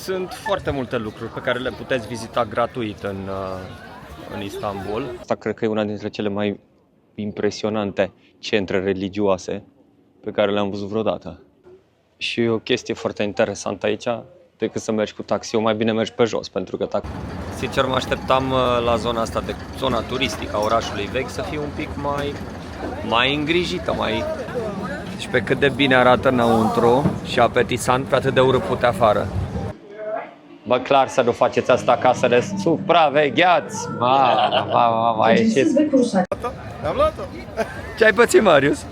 Sunt foarte multe lucruri pe care le puteți vizita gratuit în Istanbul. Asta cred că e una dintre cele mai impresionante centre religioase pe care le-am văzut vreodată. Și o chestie foarte interesantă aici, decât să mergi cu taxiul, mai bine mergi pe jos, pentru că sincer mă așteptam la zona asta, de zona turistică a orașului vechi, să fie un pic mai îngrijită, și pe cât de bine arată înăuntru și apetisant, pe atât de urât pe afară. Bă, clar să nu faceți asta ca să le supravegheați. Mama, ieșiți. Am luat-o. Ce ai pățit, Marius?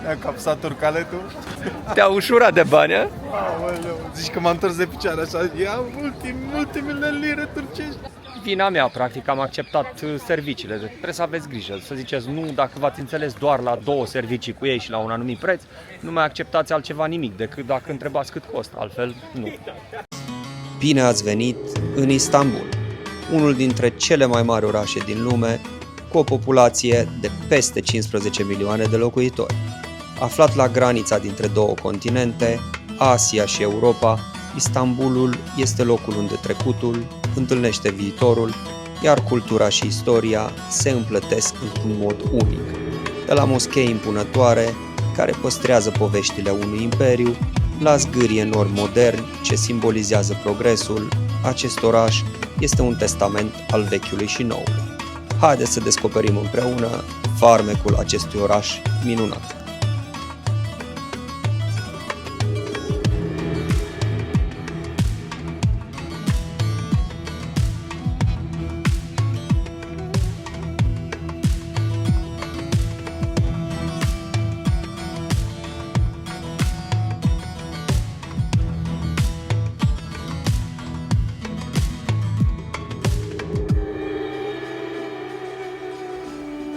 Am capsat urcaletul. Te-a ușurat de bani, a? Aoleu, zici că m-am întors de picioare așa. Ia ultimele lire turcești. Vina mea, practic, am acceptat serviciile. Trebuie să aveți grijă, să ziceți nu, dacă v-ați înțeles doar la 2 servicii cu ei și la un anumit preț, nu mai acceptați altceva nimic, decât dacă întrebați cât costă, altfel nu. Bine ați venit în Istanbul, unul dintre cele mai mari orașe din lume, cu o populație de peste 15 milioane de locuitori. Aflat la granița dintre 2 continente, Asia și Europa, Istanbulul este locul unde trecutul întâlnește viitorul, iar cultura și istoria se împletesc într-un mod unic. De la moschei impunătoare, care păstrează poveștile unui imperiu, la zgârie enorm moderni ce simbolizează progresul, acest oraș este un testament al vechiului și noului. Haideți să descoperim împreună farmecul acestui oraș minunat.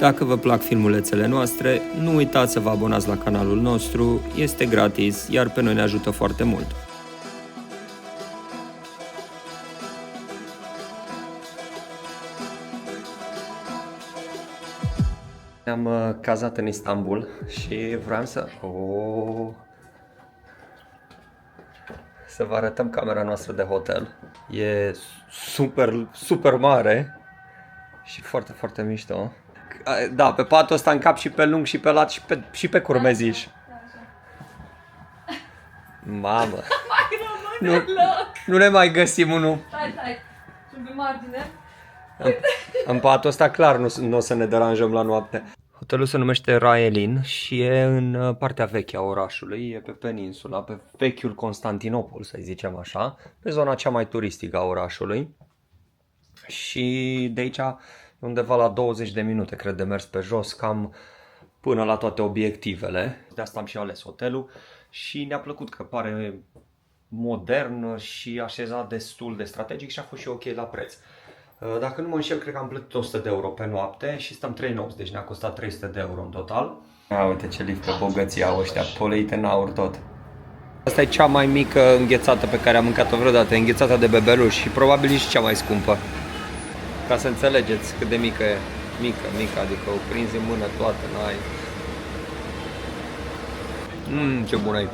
Dacă vă plac filmulețele noastre, nu uitați să vă abonați la canalul nostru, este gratis, iar pe noi ne ajută foarte mult. Ne-am cazat în Istanbul și vreau să vă arătăm camera noastră de hotel. E super mare și foarte, foarte mișto. Da, pe patul ăsta în cap și pe lung și pe lat și pe curmeziș. Mamă! Nu ne mai găsim unul. Stai, sunt pe margine. În patul ăsta clar nu o să ne deranjăm la noapte. Hotelul se numește Raelin și e în partea veche a orașului, e pe peninsula, pe vechiul Constantinopol, să zicem așa, pe zona cea mai turistică a orașului. Și de aici undeva la 20 de minute, cred, de mers pe jos, cam până la toate obiectivele. De asta am și ales hotelul și ne-a plăcut că pare modern și așezat destul de strategic și a fost și ok la preț. Dacă nu mă înșel, cred că am plătit 100 de euro pe noapte și stăm 3 nopți, deci ne-a costat 300 de euro în total. Uite ce lift pe bogăție au ăștia, poleit în aur tot. Asta e cea mai mică înghețată pe care am mâncat-o vreodată, înghețata de bebeluș și probabil și cea mai scumpă. Ca să înțelegeți cât de mică e. Mică, adică o prinzi în mână toată, n-ai. Ce bună e.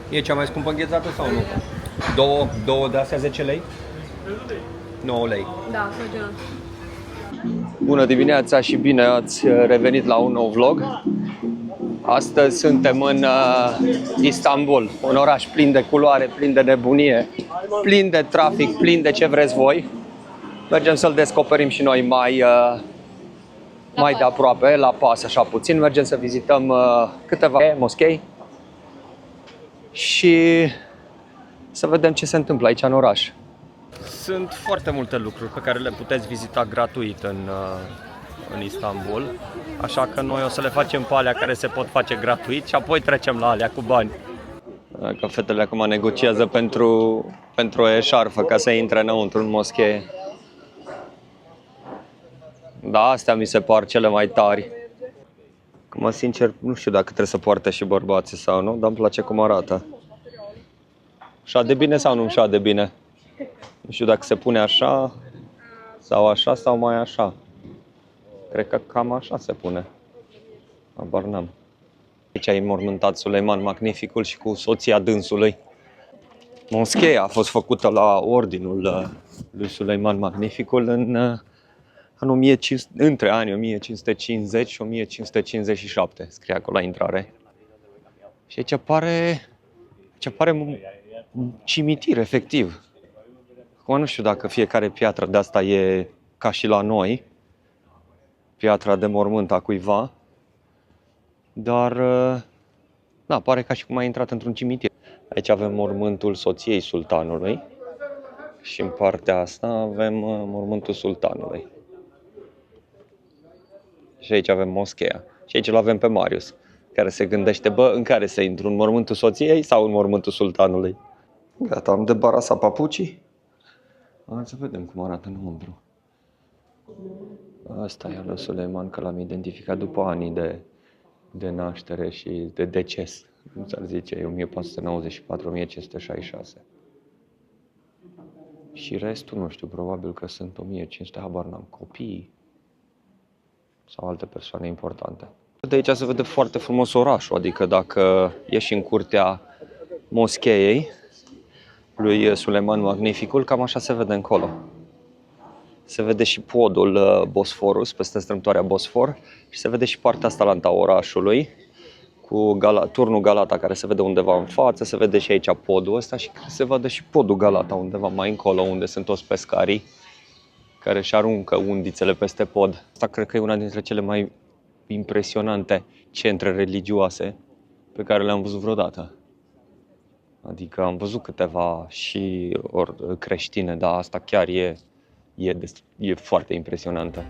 E cea mai scumpă înghețată sau nu? Două de astea 10 lei? 9 lei. Da, să Bună dimineața și bine ați revenit la un nou vlog. Astăzi suntem în Istanbul, un oraș plin de culoare, plin de nebunie, plin de trafic, plin de ce vreți voi. Mergem să-l descoperim și noi mai de aproape, la pas așa puțin. Mergem să vizităm câteva moschei și să vedem ce se întâmplă aici în oraș. Sunt foarte multe lucruri pe care le puteți vizita gratuit în Istanbul, așa că noi o să le facem pe alea care se pot face gratuit și apoi trecem la alea cu bani. Că fetele acum negociază pentru o eșarfă ca să intre înăuntru în moschee. Da, astea mi se par cele mai tari. Acum, sincer, nu știu dacă trebuie să poarte și bărbații sau nu, dar îmi place cum arată. Așa de bine sau nu așa de bine? Nu știu dacă se pune așa sau mai așa. Cred că cam așa se pune. Habar n-am. Aici e înmormântat Suleiman Magnificul și cu soția dânsului. Moscheea a fost făcută la ordinul lui Suleiman Magnificul între anii 1550 și 1557, scrie acolo la intrare. Și aici apare un cimitir, efectiv. Acum nu știu dacă fiecare piatră de asta e ca și la noi, piatra de mormânt a cuiva, dar da, pare ca și cum a intrat într-un cimitir. Aici avem mormântul soției sultanului și în partea asta avem mormântul sultanului. Și aici avem moscheea. Și aici îl avem pe Marius, care se gândește, în care să intru, în mormântul soției sau în mormântul sultanului? Gata, am debarasat papucii. Hai să vedem cum arată înăuntru. Asta e al lui Suleiman, că l-am identificat după anii de naștere și de deces. Cum s-ar zice, 1494-1566. Și restul, nu știu, probabil că sunt 1500, habar n-am, copii sau alte persoane importante. De aici se vede foarte frumos orașul, adică dacă ieși în curtea moscheei lui Suleiman Magnificul, cam așa se vede încolo. Se vede și podul Bosforus, peste strâmtoarea Bosfor, și se vede și partea asta la orașului, cu turnul Galata care se vede undeva în față, se vede și aici podul ăsta și se vede și podul Galata undeva mai încolo, unde sunt toți pescarii care își aruncă undițele peste pod. Asta cred că e una dintre cele mai impresionante centre religioase pe care le-am văzut vreodată. Adică am văzut câteva și creștine, dar asta chiar e foarte impresionantă.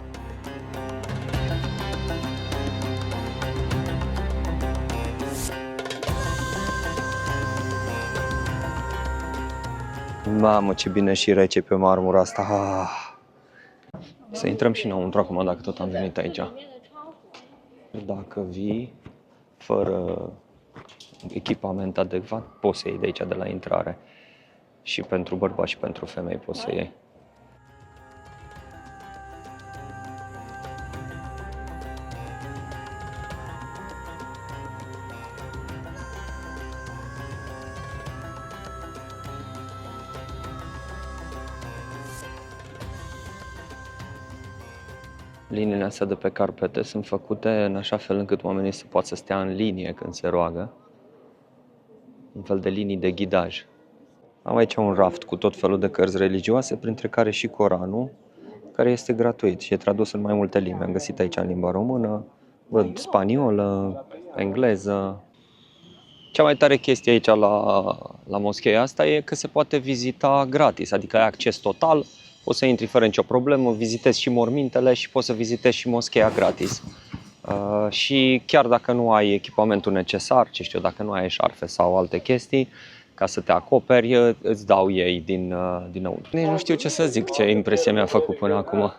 Mamă, ce bine și rece pe marmura asta. Să intrăm și înăuntru acum, dacă tot am venit aici. Dacă vii fără echipament adecvat, poți să iei de aici, de la intrare. Și pentru bărbați și pentru femei poți să iei. Liniile astea de pe carpete sunt făcute în așa fel încât oamenii să poată să stea în linie când se roagă. Un fel de linii de ghidaj. Am aici un raft cu tot felul de cărți religioase, printre care și Coranul, care este gratuit și e tradus în mai multe limbi. Am găsit aici în limba română, văd spaniolă, engleză. Cea mai tare chestie aici la moscheea asta e că se poate vizita gratis, adică ai acces total. Poți să intri fără nicio problemă, vizitezi și mormintele și poți să vizitezi și moscheea gratis. Și chiar dacă nu ai echipamentul necesar, ce știu, dacă nu ai șarfe sau alte chestii, ca să te acoperi, îți dau ei dinăuntru. Nici nu știu ce să zic, ce impresie mi-a făcut până acum.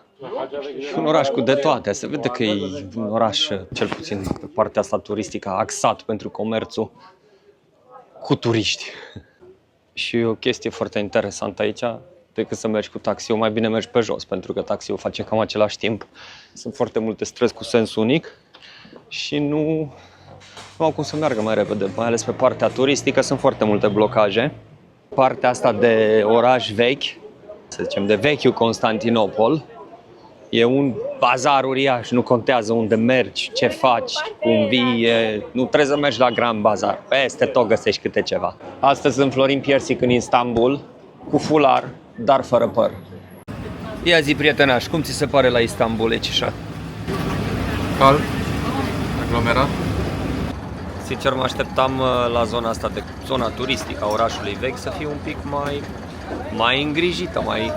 E un oraș cu de toate, se vede că e un oraș, cel puțin pe partea asta turistică, axat pentru comerțul cu turiști. Și o chestie foarte interesantă aici, decât să mergi cu taxiul, mai bine mergi pe jos, pentru că taxiul face cam același timp. Sunt foarte multe străzi cu sens unic și nu au cum să meargă mai repede, mai ales pe partea turistică sunt foarte multe blocaje. Partea asta de oraș vechi, să zicem de vechiul Constantinopol, e un bazar uriaș, nu contează unde mergi, ce faci, cum vii, nu trebuie să mergi la Grand Bazar, peste tot găsești câte ceva. Astăzi sunt Florin Piersic în Istanbul, cu fular, dar fără păr. Ia zi, prietenaș, cum ți se pare la Istanbul, Ecișa? Cald, aglomerat. Sincer, mă așteptam la zona asta, de zona turistică a orașului vechi, să fie un pic mai îngrijită, mai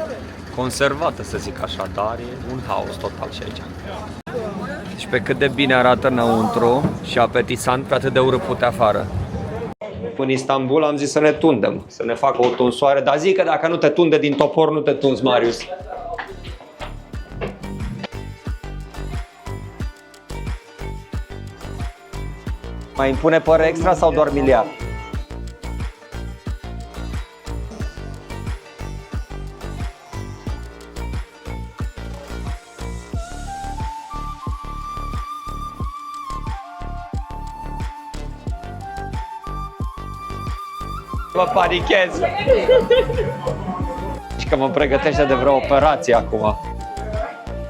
conservată, să zic așa, dar e un haos total și aici. Și pe cât de bine arată înăuntru și apetisant, pe atât de urât pute afară. În Istanbul am zis să ne tundem, să ne facă o tunsoare, dar zic că dacă nu te tunde din topor, nu te tunzi, Marius. Mai impune păr extra sau doar miliard? Mă panichez. Și că mă pregătește de vreo operație acum.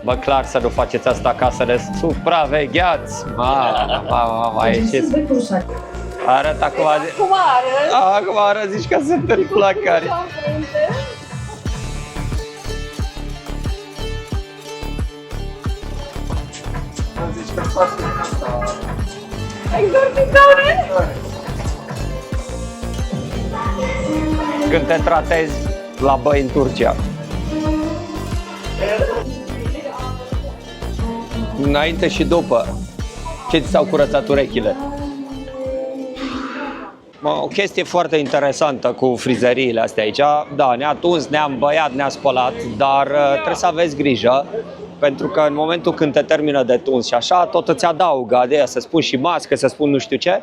Bă, clar să nu faceți asta ca să ne supravegheați. Mama, ieșiți. Arăt acum. Acum arăt, zici că sunt în flăcări. Când te tratezi la băi în Turcia. Înainte și după. Ce ți s-au curățat urechile? O chestie foarte interesantă cu frizeriile astea aici. Da, ne-a tuns, ne-am băiat, ne-a spălat, dar trebuie să aveți grijă. Pentru că în momentul când te termină de tuns și așa, tot îți adaugă de aia, să spun și mască, să spun nu știu ce.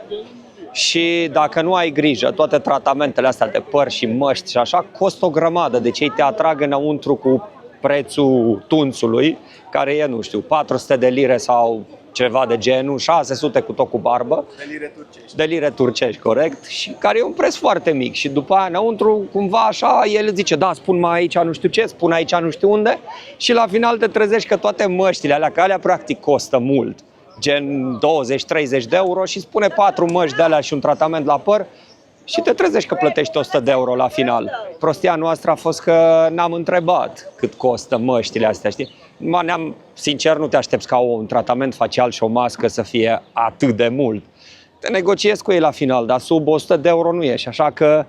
Și dacă nu ai grijă, toate tratamentele astea de păr și măști și așa, costă o grămadă. Deci ei te atrag înăuntru cu prețul tunțului, care e, nu știu, 400 de lire sau ceva de genul, 600 cu tot cu barbă. De lire turcești. De lire turcești, corect. Și care e un preț foarte mic. Și după aia înăuntru, cumva așa, el zice, da, spun mai aici nu știu ce, spun aici nu știu unde. Și la final te trezești că toate măștile alea, că alea practic costă mult. Gen 20-30 de euro și spune 4 măști de alea și un tratament la păr și te trezești că plătești 100 de euro la final. Prostia noastră a fost că n-am întrebat cât costă măștile astea, știi? Sincer, nu te aștepți ca un tratament facial și o mască să fie atât de mult. Te negociezi cu ei la final, dar sub 100 de euro nu ieși, așa că...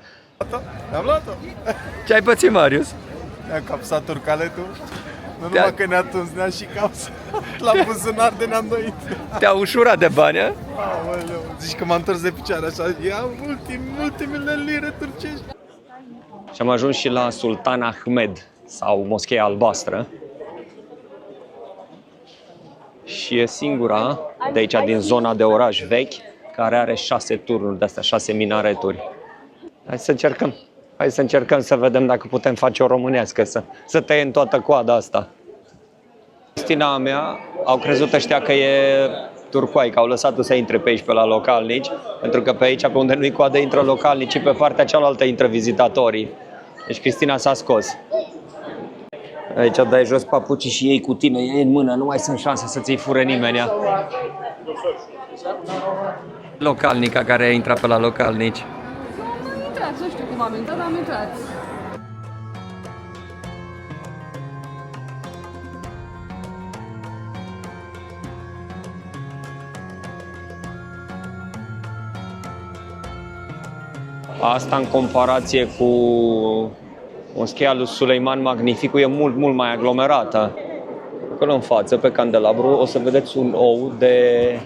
Am luat-o. Ce ai pățit, Marius? Ne-am capsat urcaletul. Nu numai că ne-a tuns, ne-a și capsat. La buzunar de ne-am doit. Te-a ușurat de bani, a? Aoleu, zici că m-am întors de picioare așa. Ia ultimele lire turcești. Și am ajuns și la Sultan Ahmed, sau Moscheea Albastră. Și e singura de aici, din zona de oraș vechi, care are 6 turnuri de astea, 6 minareturi. Hai să încercăm să vedem dacă putem face o românească, să tăiem toată coada asta. Cristina mea au crezut ăștia că e turcoai, că au lăsat-o să intre pe aici, pe la localnici, pentru că pe aici, pe unde nu-i coadă, intră localnicii, pe partea cealaltă intră vizitatorii. Deci Cristina s-a scos. Aici dai jos papucii și ei cu tine, ei în mână, nu mai sunt șanse să ți-i fure nimeni. Localnica care intră pe la localnici. Am intrat, nu știu cum am intrat, dar am intrat. Asta în comparație cu Moscheea lui Suleiman Magnificul e mult, mult mai aglomerată. Acolo în față, pe candelabru, o să vedeți un ou de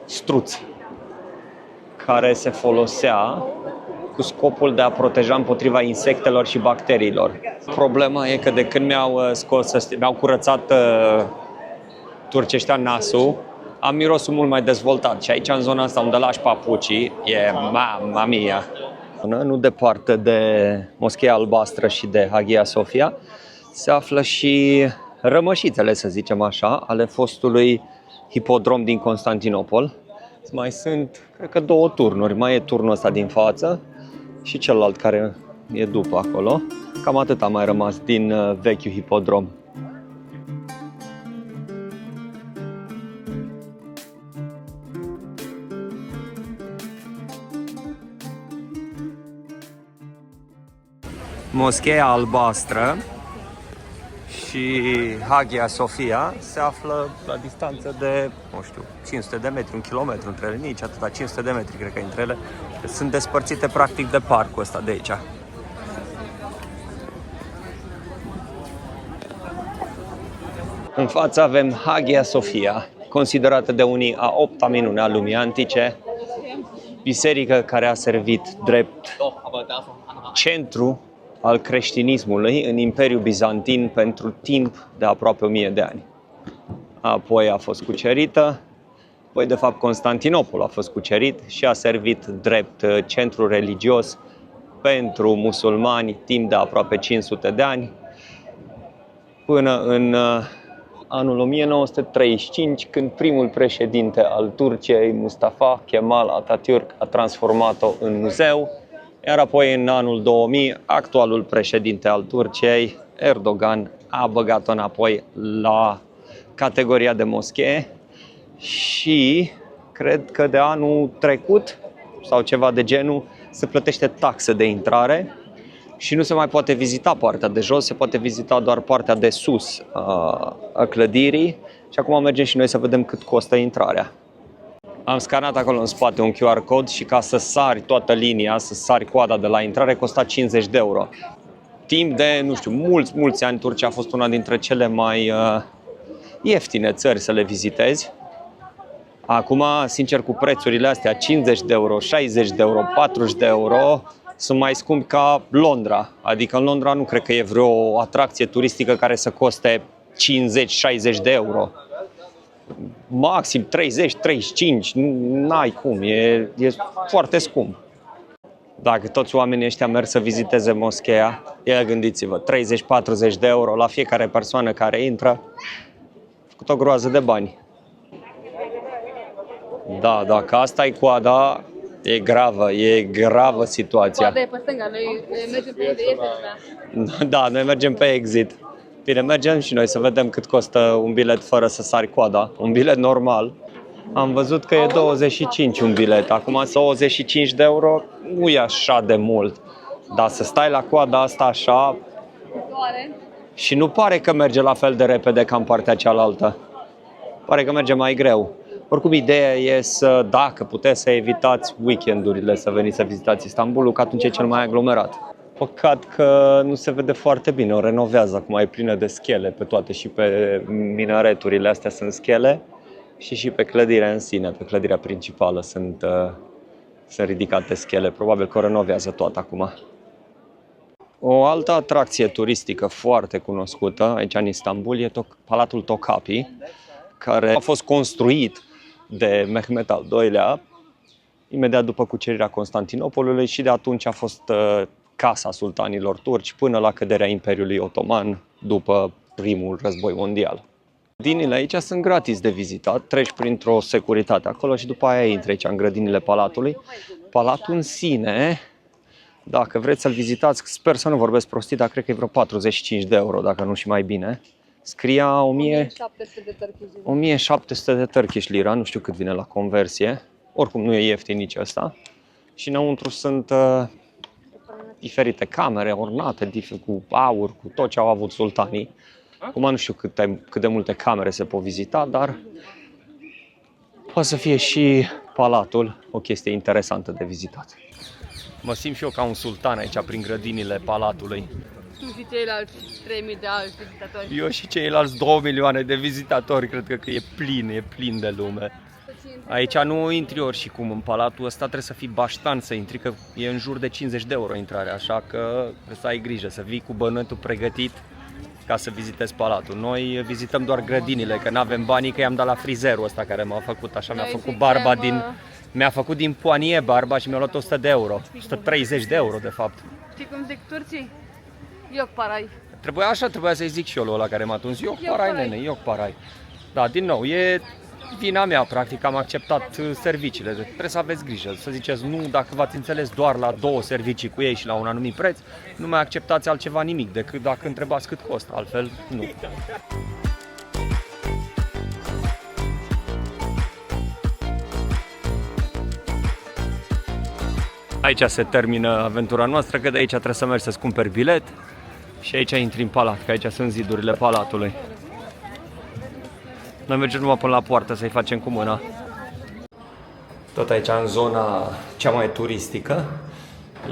struț care se folosea cu scopul de a proteja împotriva insectelor și bacteriilor. Problema e că de când mi-au curățat turceștia nasul, am mirosul mult mai dezvoltat și aici în zona asta unde lași papucii e mamma mia. Nu departe de Moscheea Albastră și de Hagia Sophia se află și rămășițele, să zicem așa, ale fostului hipodrom din Constantinopol. Mai sunt, cred că 2 turnuri. Mai e turnul ăsta din față și celălalt care e după acolo. Cam atât a mai rămas din vechiul hipodrom. Moscheea Albastră și Hagia Sophia se află la distanță de, nu știu, 500 de metri, 1 kilometru între ele, nici atâta, 500 de metri cred că între ele. Sunt despărțite practic de parcul ăsta de aici. În față avem Hagia Sophia, considerată de unii a 8-a minune a lumii antice, biserică care a servit drept centru al creștinismului în Imperiul Bizantin pentru timp de aproape 1000 de ani. Apoi a fost cucerită, apoi de fapt Constantinopol a fost cucerit și a servit drept centru religios pentru musulmani timp de aproape 500 de ani, până în anul 1935, când primul președinte al Turciei, Mustafa Kemal Atatürk, a transformat-o în muzeu. Iar apoi în anul 2000, actualul președinte al Turciei, Erdogan, a băgat-o înapoi la categoria de moschee și cred că de anul trecut sau ceva de genul se plătește taxă de intrare și nu se mai poate vizita partea de jos, se poate vizita doar partea de sus a clădirii și acum mergem și noi să vedem cât costă intrarea. Am scanat acolo în spate un QR code și ca să sari toată linia, să sari coada de la intrare, costa 50 de euro. Timp de, nu știu, mulți ani, Turcia a fost una dintre cele mai ieftine țări să le vizitezi. Acum, sincer, cu prețurile astea, 50 de euro, 60 de euro, 40 de euro, sunt mai scumpi ca Londra. Adică în Londra nu cred că e vreo atracție turistică care să coste 50-60 de euro. Maxim 30-35, n-ai cum, e foarte scump. Dacă toți oamenii ăștia merg să viziteze moscheea, gândiți-vă, 30-40 de euro la fiecare persoană care intră, făcut o groază de bani. Da, dacă asta e coada, e gravă situația. Coada e pe stânga, noi mergem pe exit. Da, noi mergem pe exit. Bine, mergem și noi să vedem cât costă un bilet fără să sari coada. Un bilet normal. Am văzut că e 25 un bilet. Acum 25 de euro nu e așa de mult. Dar să stai la coada asta așa și nu pare că merge la fel de repede ca în partea cealaltă. Pare că merge mai greu. Oricum, ideea e să, dacă puteți să evitați weekendurile, să veniți să vizitați Istanbulul, că atunci e cel mai aglomerat. Păcat că nu se vede foarte bine, o renovează, acum e plină de schele pe toate, și pe minareturile astea sunt schele și pe clădirea în sine, pe clădirea principală sunt ridicate schele, probabil că o renovează tot acum. O altă atracție turistică foarte cunoscută aici în Istanbul e Palatul Topkapi, care a fost construit de Mehmet al II-lea imediat după cucerirea Constantinopolului și de atunci a fost casa sultanilor turci până la căderea Imperiului Otoman după primul război mondial. Grădinile aici sunt gratis de vizitat, treci printr-o securitate acolo și după aia intri aici în grădinile palatului. Palatul în sine, dacă vreți să-l vizitați, sper să nu vorbesc prostii, dar cred că e vreo 45 de euro, dacă nu și mai bine. Scria 1700 de Turkish lira, nu știu cât vine la conversie, oricum nu e ieftin nici ăsta. Și înăuntru sunt diferite camere ornate cu aur, cu tot ce au avut sultanii. Acum nu știu cât de multe camere se pot vizita, dar poate să fie și palatul o chestie interesantă de vizitat. Mă simt și eu ca un sultan aici prin grădinile palatului. Tu și ceilalți 3.000 de alți vizitatori. Eu și ceilalți 2 milioane de vizitatori, cred că e plin de lume. Aici nu intri oricum în palatul ăsta, trebuie să fii baștan să intri, că e în jur de 50 de euro intrarea, așa că trebuie să ai grijă, să vii cu bănuțul pregătit ca să vizitezi palatul. Noi vizităm doar grădinile, că n-avem banii, că i-am dat la frizerul ăsta care m-a făcut așa, mi-a făcut din poanie barba și mi-a luat 100 de euro, 130 de euro de fapt. Știi cum zic turcii? Ioc parai. Trebuia să-i zic și eu ăla care m-a tuns, ioc parai, nene, ioc parai. Da, din nou, e vina mea, practic, am acceptat serviciile. Trebuie să aveți grijă, să ziceți nu, dacă v-ați înțeles doar la 2 servicii cu ei și la un anumit preț, nu mai acceptați altceva nimic, decât dacă întrebați cât costă, altfel nu. Aici se termină aventura noastră, că de aici trebuie să mergi să-ți cumperi bilet și aici intri în palat, că aici sunt zidurile palatului. Noi mergem numai până la poartă să-i facem cu mâna. Tot aici, în zona cea mai turistică,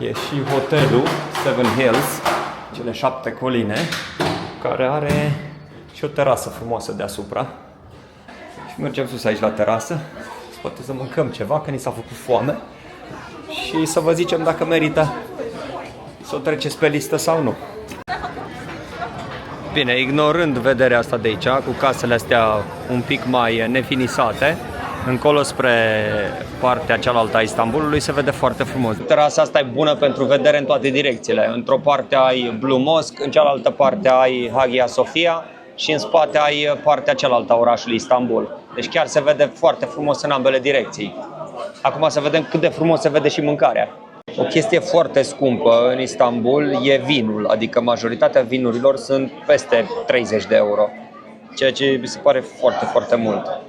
e și hotelul Seven Hills, cele 7 coline, care are și o terasă frumoasă deasupra. Și mergem sus aici la terasă, poate să mâncăm ceva, că ni s-a făcut foame. Și să vă zicem dacă merită să o treceți pe listă sau nu. Bine, ignorând vederea asta de aici, cu casele astea un pic mai nefinisate, încolo spre partea cealaltă a Istanbulului se vede foarte frumos. Terasa asta e bună pentru vedere în toate direcțiile. Într-o parte ai Blue Mosque, în cealaltă parte ai Hagia Sophia și în spate ai partea cealaltă a orașului Istanbul. Deci chiar se vede foarte frumos în ambele direcții. Acum să vedem cât de frumos se vede și mâncarea. O chestie foarte scumpă în Istanbul e vinul, adică majoritatea vinurilor sunt peste 30 de euro, ceea ce mi se pare foarte, foarte mult.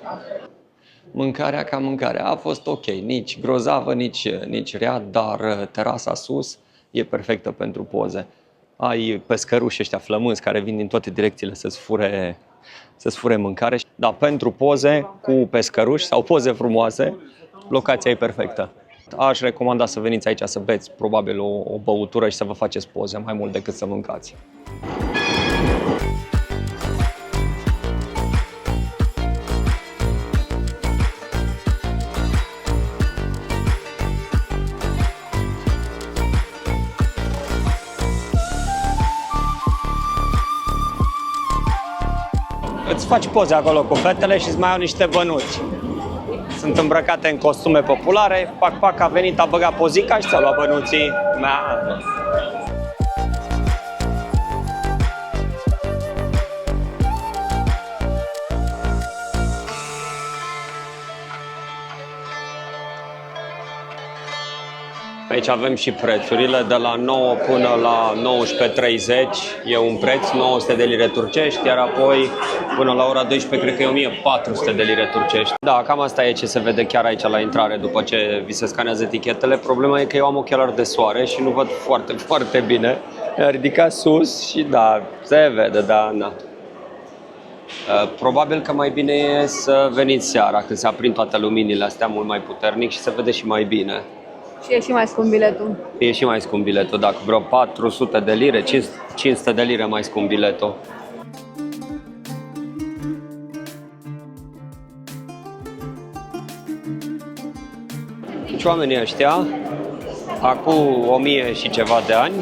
Mâncarea ca mâncare a fost ok, nici grozavă, nici rea, dar terasa sus e perfectă pentru poze. Ai pescăruși ăștia flămânzi care vin din toate direcțiile să-ți fure mâncare, dar pentru poze cu pescăruși sau poze frumoase, locația e perfectă. Aș recomanda să veniți aici să beți probabil o băutură și să vă faceți poze mai mult decât să mâncați. Îți faci poze acolo cu fetele și îți mai au niște bănuți. Sunt îmbrăcate în costume populare, pac, a venit, a băgat pozica și ți-a luat bănuții. Aici avem și prețurile, de la 9 până la 19.30 e un preț, 900 de lire turcești, iar apoi până la ora 12 cred că e 1400 de lire turcești. Da, cam asta e ce se vede chiar aici la intrare după ce vi se scanează etichetele. Problema e că eu am ochelari de soare și nu văd foarte, foarte bine. I-am ridicat sus și da, se vede, da, na. Probabil că mai bine e să veniți seara, când se aprind toate luminile astea mult mai puternic și se vede și mai bine. Și e și mai scump biletul. E și mai scump biletul, da, cu vreo 400 de lire, 500 de lire mai scump biletul. Deci oamenii ăștia, acum 1000 și ceva de ani,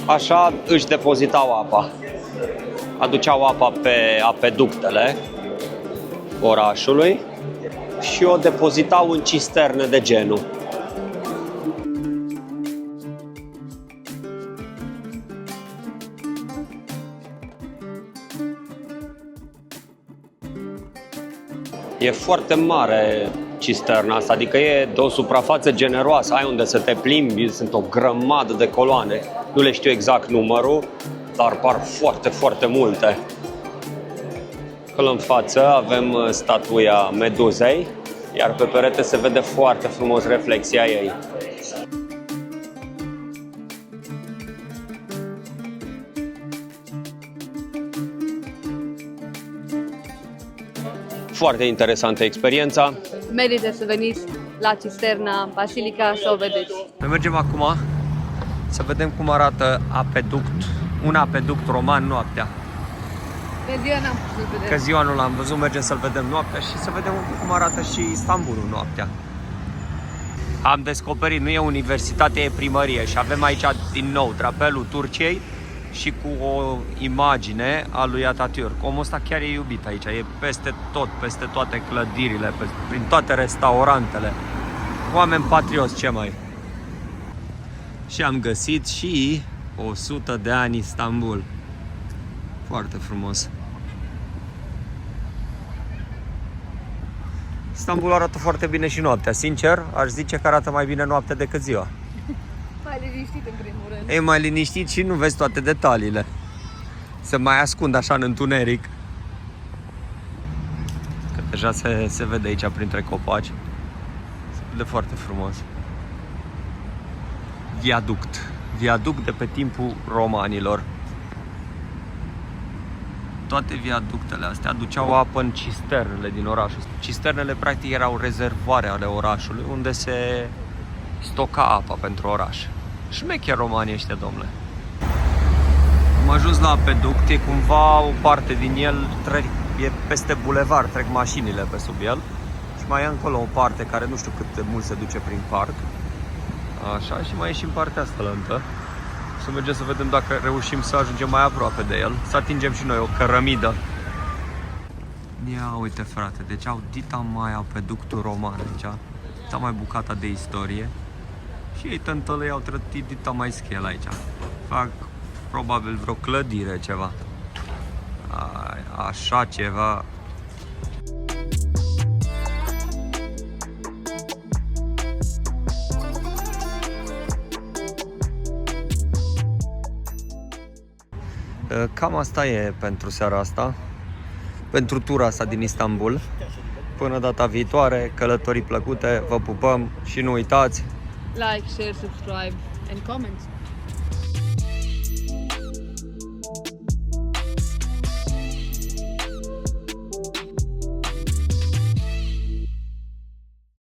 așa își depozitau apa. Aduceau apa pe apeductele orașului și o depozitau în cisterne de genul. E foarte mare cisterna asta, adică e de o suprafață generoasă, ai unde să te plimbi, sunt o grămadă de coloane. Nu le știu exact numărul, dar par foarte, foarte multe. Acolo în față avem statuia Meduzei, iar pe perete se vede foarte frumos reflexia ei. Foarte interesantă experiența. Merită să veniți la Cisterna Basilica să o vedeți. Noi mergem acum să vedem cum arată un apeduct roman noaptea. Pe ziua n-am putut să vedem. Că ziua nu l-am văzut, mergem să-l vedem noaptea și să vedem cum arată și Istanbulul noaptea. Am descoperit, nu e universitate, e primărie și avem aici din nou drapelul Turciei și cu o imagine a lui Atatürk. Omul ăsta chiar e iubit aici, e peste tot, peste toate clădirile, prin toate restaurantele. Oameni patrioți, ce mai? Și am găsit și 100 de ani Istanbul. Foarte frumos. Istanbul arată foarte bine și noaptea. Sincer, aș zice că arată mai bine noaptea decât ziua. Mai liniștit în primul rând. E mai liniștit și nu vezi toate detaliile. Se mai ascund așa în întuneric. Că deja se vede aici printre copaci. Se vede foarte frumos. Viaduct. Viaduct de pe timpul romanilor. Toate viaductele astea aduceau apă în cisternele din oraș. Cisternele practic erau rezervoare ale orașului unde se stoca apa pentru oraș. Șmecher romanii ăștia, domnule. Am ajuns la apeduct, e cumva o parte din el, e peste bulevard, trec mașinile pe sub el. Și mai e încolo o parte care nu știu cât de mult se duce prin parc. Așa, și mai e și în partea asta lântă. Să mergem să vedem dacă reușim să ajungem mai aproape de el, să atingem și noi o cărămidă. Ia uite, frate, deci au dita mai apeductul roman aici, dita mai bucata de istorie. Și ei tântălăi au trătit dita mai schel aici. Fac probabil vreo clădire, ceva. Așa ceva. Cam asta e pentru seara asta, pentru tura asta din Istanbul. Până data viitoare, călătorii plăcute, vă pupăm și nu uitați. Like, share, subscribe and comment.